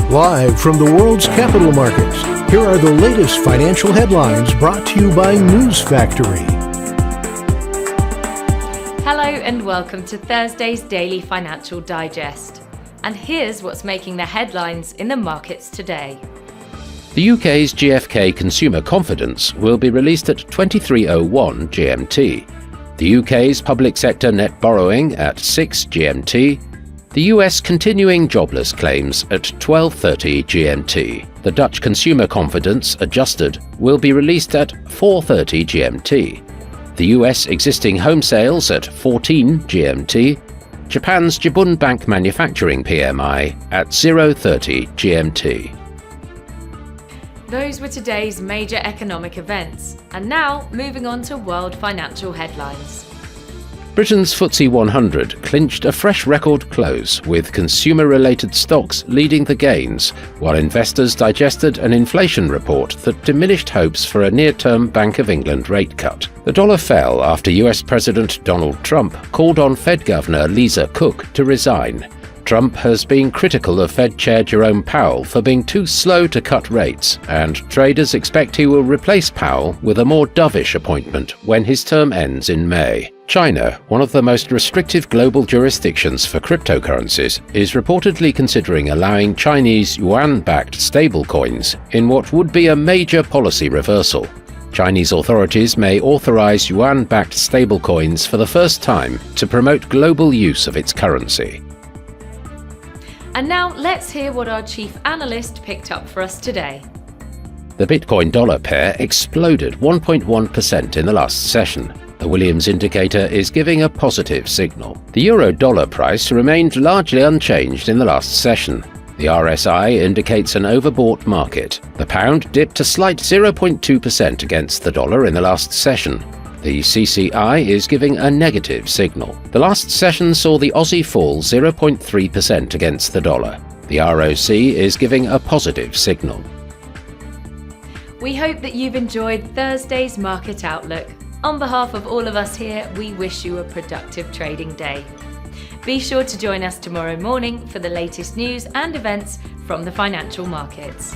Live from the world's capital markets, here are the latest financial headlines brought to you by News Factory. Hello and welcome to Thursday's Daily Financial Digest. And here's what's making the headlines in the markets today. The UK's GfK consumer confidence will be released at 23:01 GMT. The UK's public sector net borrowing at 6 GMT. The US continuing jobless claims at 12:30 GMT. The Dutch consumer confidence adjusted will be released at 4:30 GMT. The US existing home sales at 14 GMT. Japan's Jibun Bank manufacturing PMI at 0:30 GMT. Those were today's major economic events. And now, moving on to world financial headlines. Britain's FTSE 100 clinched a fresh record close, with consumer-related stocks leading the gains, while investors digested an inflation report that diminished hopes for a near-term Bank of England rate cut. The dollar fell after US President Donald Trump called on Fed Governor Lisa Cook to resign. Trump has been critical of Fed Chair Jerome Powell for being too slow to cut rates, and traders expect he will replace Powell with a more dovish appointment when his term ends in May. China, one of the most restrictive global jurisdictions for cryptocurrencies, is reportedly considering allowing Chinese yuan-backed stablecoins in what would be a major policy reversal. Chinese authorities may authorize yuan-backed stablecoins for the first time to promote global use of its currency. And now let's hear what our chief analyst picked up for us today. The Bitcoin-dollar pair exploded 1.1% in the last session. The Williams indicator is giving a positive signal. The euro-dollar price remained largely unchanged in the last session. The RSI indicates an overbought market. The pound dipped a slight 0.2% against the dollar in the last session. The CCI is giving a negative signal. The last session saw the Aussie fall 0.3% against the dollar. The ROC is giving a positive signal. We hope that you've enjoyed Thursday's Market Outlook. On behalf of all of us here, we wish you a productive trading day. Be sure to join us tomorrow morning for the latest news and events from the financial markets.